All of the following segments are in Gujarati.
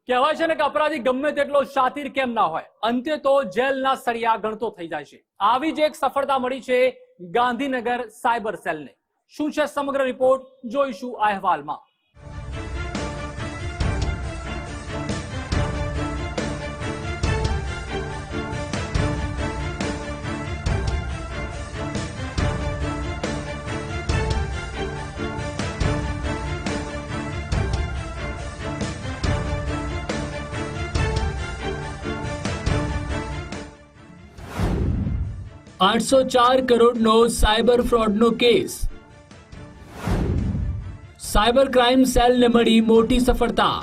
કહેવાય છે ને કે અપરાધી ગમે તેટલો શાતીર કેમ ના હોય, અંતે તો જેલના સળિયા ગણતો થઈ જાય છે. આવી જ એક સફળતા મળી છે ગાંધીનગર સાયબર સેલને. શું છે સમગ્ર રિપોર્ટ, જોઈશું આ અહેવાલમાં. $804 કરોડનો સાયબર ફ્રોડનો કેસ. સાયબર ક્રાઇમ સેલને મળી મોટી સફળતા.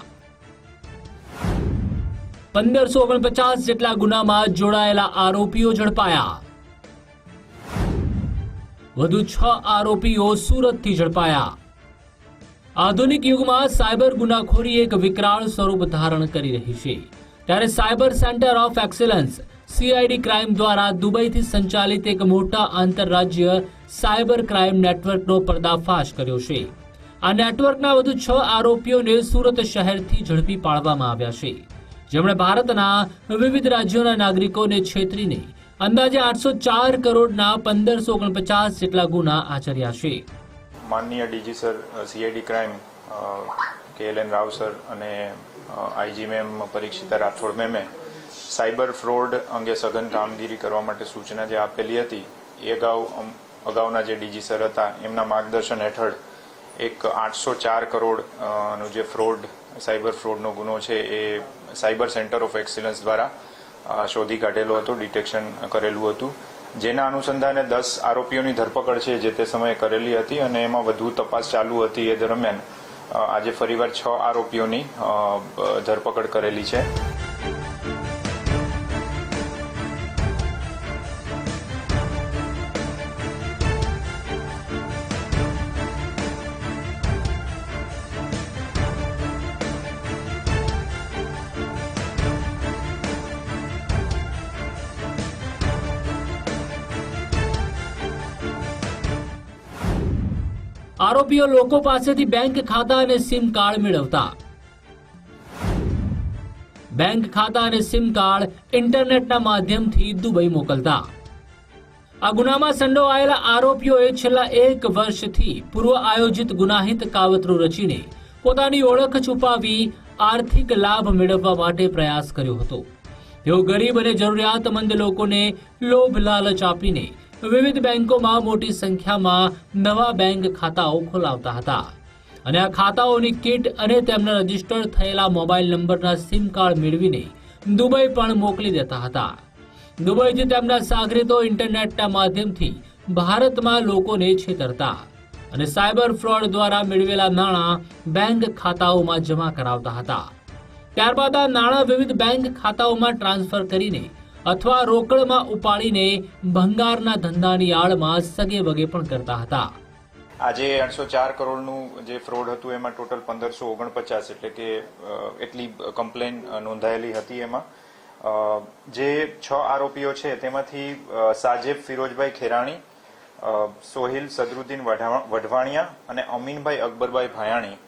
1549 જેટલા ગુનામાં જોડાયેલા આરોપીઓ ઝડપાયા. વધુ 6 આરોપીઓ સુરતથી ઝડપાયા. આધુનિક યુગમાં સાયબર ગુનાખોરી એક વિકરાળ સ્વરૂપ ધારણ કરી રહી છે, ત્યારે cyber centre of excellence CID crime દ્વારા દુબઈથી સંચાલિત એક મોટા આંતરરાજ્ય સાયબર ક્રાઇમ નેટવર્કનો પર્દાફાશ કર્યો છે. આ નેટવર્કના વધુ 6 આરોપીઓને સુરત શહેરથી ઝડપી પાડવામાં આવ્યા છે, જેમણે ભારતના વિવિધ રાજ્યોના નાગરિકોને છેતરીને અંદાજે 804 કરોડના 1549 જેટલા ગુના આચર્યા છે. માનનીય DG sir CID crime KLN Rao sir અને IG મેમ પરીક્ષિતા રાઠોડ મેમે સાયબર ફ્રોડ અંગે સઘન કામગીરી કરવા માટે સૂચના જે આપેલી હતી, એ અગાઉના જે DG સર હતા એમના માર્ગદર્શન હેઠળ એક 804 કરોડનો જે સાયબર ફ્રોડનો ગુનો છે એ સાયબર સેન્ટર ઓફ એક્સેલન્સ દ્વારા શોધી કાઢેલો હતો, ડિટેક્શન કરેલું હતું, જેના અનુસંધાને 10 આરોપીઓની ધરપકડ છે જે તે સમયે કરેલી હતી અને એમાં વધુ તપાસ ચાલુ હતી. એ દરમિયાન આજે ફરીવાર 6 આરોપીઓની ધરપકડ કરેલી છે. આરોપીઓ લોકો પાસેથી બેંક ખાતા અને સિમ કાર્ડ મેળવતા. બેંક ખાતા અને સિમ કાર્ડ ઇન્ટરનેટના માધ્યમથી દુબઈ મોકલતા. આ ગુનામાં સંડોવાયેલા આરોપીઓએ છેલ્લા 1 વર્ષથી પૂર્વ આયોજિત ગુનાહિત કાવતરું રચીને પોતાની ઓળખ છુપાવી આર્થિક લાભ મેળવવા માટે પ્રયાસ કર્યો હતો. તેઓ ગરીબ અને જરૂરિયાતમંદ લોકોને લોભ લાલચ આપીને વિવિધ બેંકોમાં મોટી સંખ્યામાં નવા બેંક ખાતાઓ ખોલાવતા હતા અને આ ખાતાઓની કીટ અને તેમના રજીસ્ટર્ડ થયેલા મોબાઈલ નંબરના સિમ કાર્ડ મેળવીને દુબઈ પણ મોકલી દેતા હતા. દુબઈથી તેમના સાગરીતો ઇન્ટરનેટના માધ્યમથી ભારતમાં લોકોને છેતરતા અને સાયબર ફ્રોડ દ્વારા મેળવેલા નાણાં બેંક ખાતાઓમાં જમા કરાવતા હતા. ત્યારબાદ આ નાણાં વિવિધ બેંક ખાતાઓમાં ટ્રાન્સફર કરીને અથવા રોકડમાં ઉપાડીને ભંગારના ધંધાની આડમાં સગે વગે પણ કરતા હતા. આજે 804 કરોડનું જે ફ્રોડ હતું એમાં ટોટલ 1549 એટલે કે એટલી કમ્પ્લેન નોંધાયેલી હતી. એમાં જે 6 આરોપીઓ છે તેમાંથી સાજેબ ફિરોજભાઈ ખેરાણી, સોહિલ સદરુદ્દીન વઢવાણિયા અને અમીનભાઈ અકબરભાઈ ભાયાણી,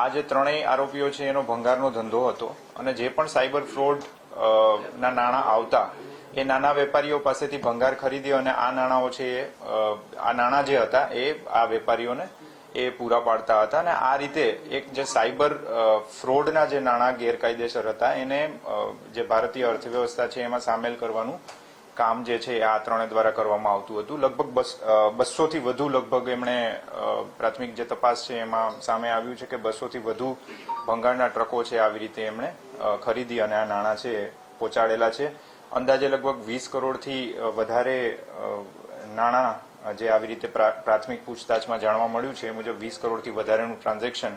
આ જે 3 આરોપીઓ છે એનો ભંગારનો ધંધો હતો અને જે પણ સાયબર ફ્રોડ ના નાણાં આવતા એ નાના વેપારીઓ પાસેથી ભંગાર ખરીદી અને આ નાણાંઓ છે આ નાણાં જે હતા એ આ વેપારીઓને એ પૂરા પાડતા હતા અને આ રીતે એક જે સાયબર ફ્રોડના જે નાણાં ગેરકાયદેસર હતા એને જે ભારતીય અર્થવ્યવસ્થા છે એમાં સામેલ કરવાનું કામ જે છે આ 3 દ્વારા કરવામાં આવતું હતું. લગભગ 200 થી વધુ લગભગ એમણે પ્રાથમિક જે તપાસ છે એમાં સામે આવ્યું છે કે 200 થી વધુ ભંગારના ટ્રકો છે આવી રીતે એમણે ખરીદી અને આ નાણાં છે પહોંચાડેલા છે. અંદાજે લગભગ 20 કરોડથી વધારે નાણાં જે આવી રીતે પ્રાથમિક પૂછતાછમાં જાણવા મળ્યું છે એ મુજબ 20 કરોડથી વધારેનું ટ્રાન્ઝેક્શન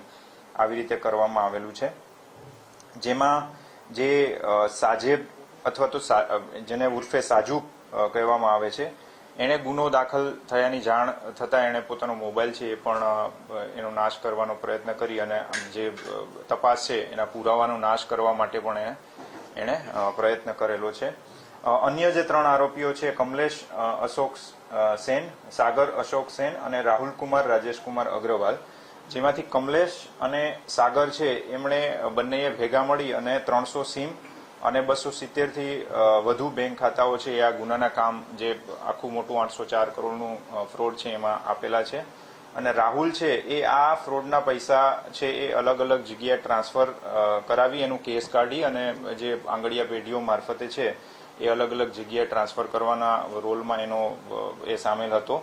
આવી રીતે કરવામાં આવેલું છે. જેમાં જે સાજેબ અથવા તો જેને ઉર્ફે સાજુ કહેવામાં આવે છે, એણે ગુનો દાખલ થયાની જાણ થતાં એણે પોતાનો મોબાઈલ છે એ પણ એનો નાશ કરવાનો પ્રયત્ન કરી અને જે તપાસ છે એના પુરાવાનો નાશ કરવા માટે પણ એણે પ્રયત્ન કરેલો છે. અન્ય જે 3 આરોપીઓ છે, કમલેશ અશોક સેન, સાગર અશોક સેન અને રાહુલ કુમાર રાજેશ કુમાર અગ્રવાલ, જેમાંથી કમલેશ અને સાગર છે એમણે બંનેએ ભેગા મળી અને 300 સિમ અને 270 થી વધુ બેંક ખાતાઓ છે એ આ ગુનાના કામ જે આખું મોટું 804 કરોડનું ફ્રોડ છે એમાં આપેલા છે. અને રાહુલ છે એ આ ફ્રોડના પૈસા છે એ અલગ અલગ જગ્યાએ ટ્રાન્સફર કરાવી એનું કેસ કાઢી અને જે આંગળીયા પેઢીઓ મારફતે છે એ અલગ અલગ જગ્યાએ ટ્રાન્સફર કરવાના રોલમાં એનો એ સામેલ હતો.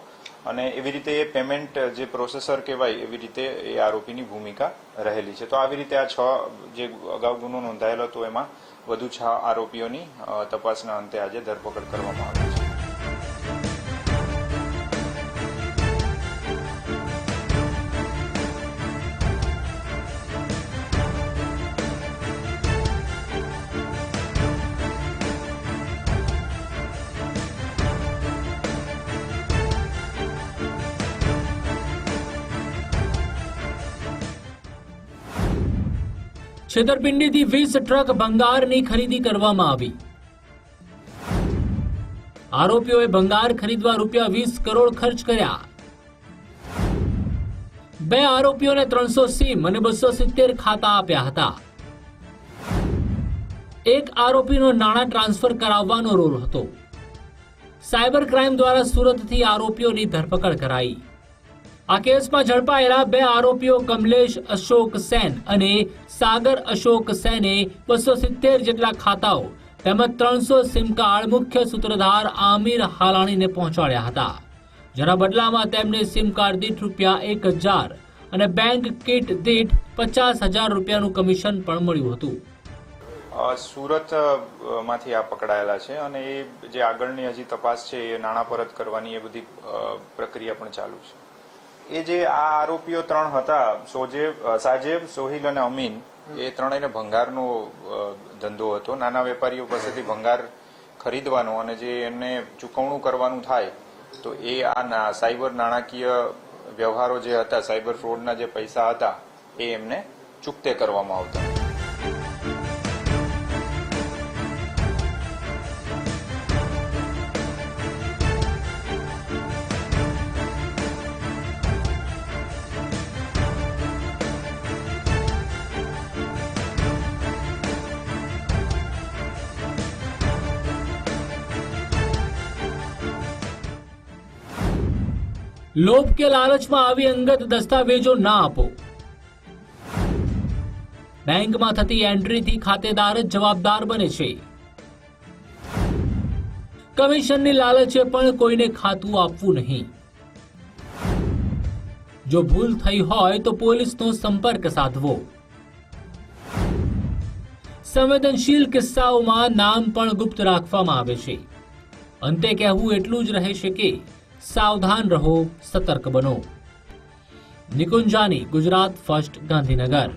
અને એવી રીતે એ પેમેન્ટ જે પ્રોસેસર કહેવાય એવી રીતે એ આરોપીની ભૂમિકા રહેલી છે. તો આવી રીતે આ 6 જે અગાઉ ગુનો નોંધાયેલો હતો એમાં વધુ 6 આરોપીઓની તપાસના અંતે આજે ધરપકડ કરવામાં આવી છે. છેતરપિંડીથી 20 ટ્રક ભંગારની ખરીદી કરવામાં આવી. આરોપીઓએ ભંગાર ખરીદવા ₹20 કરોડ ખર્ચ કર્યા. 2 આરોપીઓને 300 સિમ અને 270 ખાતા આપ્યા હતા. એક આરોપીનો નાણાં ટ્રાન્સફર કરાવવાનો રોલ હતો. સાયબર ક્રાઇમ દ્વારા સુરતથી આરોપીઓની ધરપકડ કરાઈ. આ કેસમાં ઝડપાયેલા 2 આરોપીઓ કમલેશ અશોક સેન અને સાગર અશોક સેને 270 જેટલા ખાતાઓ તેમજ 300 સિમ કાર્ડ મુખ્ય સૂત્રધાર આમિર હાલાણીને પહોંચાડ્યા હતા, જેના બદલામાં તેમને સિમ કાર્ડ દીઠ ₹1000 અને બેંક કીટ દીઠ ₹50,000નું કમિશન પણ મળ્યું હતું. સુરત માંથી આ પકડાયેલા છે અને એ જે આગળની હજી તપાસ છે એ નાણાં પરત કરવાની એ બધી પ્રક્રિયા પણ ચાલુ છે. એ જે આ આરોપીઓ 3 હતા, સાજેબ, સોહિલ અને અમીન, એ ત્રણેયને ભંગારનો ધંધો હતો. નાના વેપારીઓ પાસેથી ભંગાર ખરીદવાનો અને જે એમને ચૂકવણું કરવાનું થાય તો એ આ સાયબર નાણાકીય વ્યવહારો જે હતા, સાયબર ફ્રોડના જે પૈસા હતા એ એમને ચૂકતે કરવામાં આવતા. લોભ કે લાલચમાં આવી અંગત દસ્તાવેજો ના આપો. બેંકમાં થતી એન્ટ્રીથી ખાતેદાર જ જવાબદાર બને છે. કમિશનની લાલચે પણ કોઈને ખાતું આપવું નહીં. જો ભૂલ થઈ હોય તો પોલીસનો સંપર્ક સાધવો. સંવેદનશીલ કિસ્સાઓમાં નામ પણ ગુપ્ત રાખવામાં આવે છે. અંતે કહેવું એટલું જ રહેશે કે સાવધાન રહો, સતર્ક બનો. નિકુંજાની, ગુજરાત ફર્સ્ટ, ગાંધીનગર.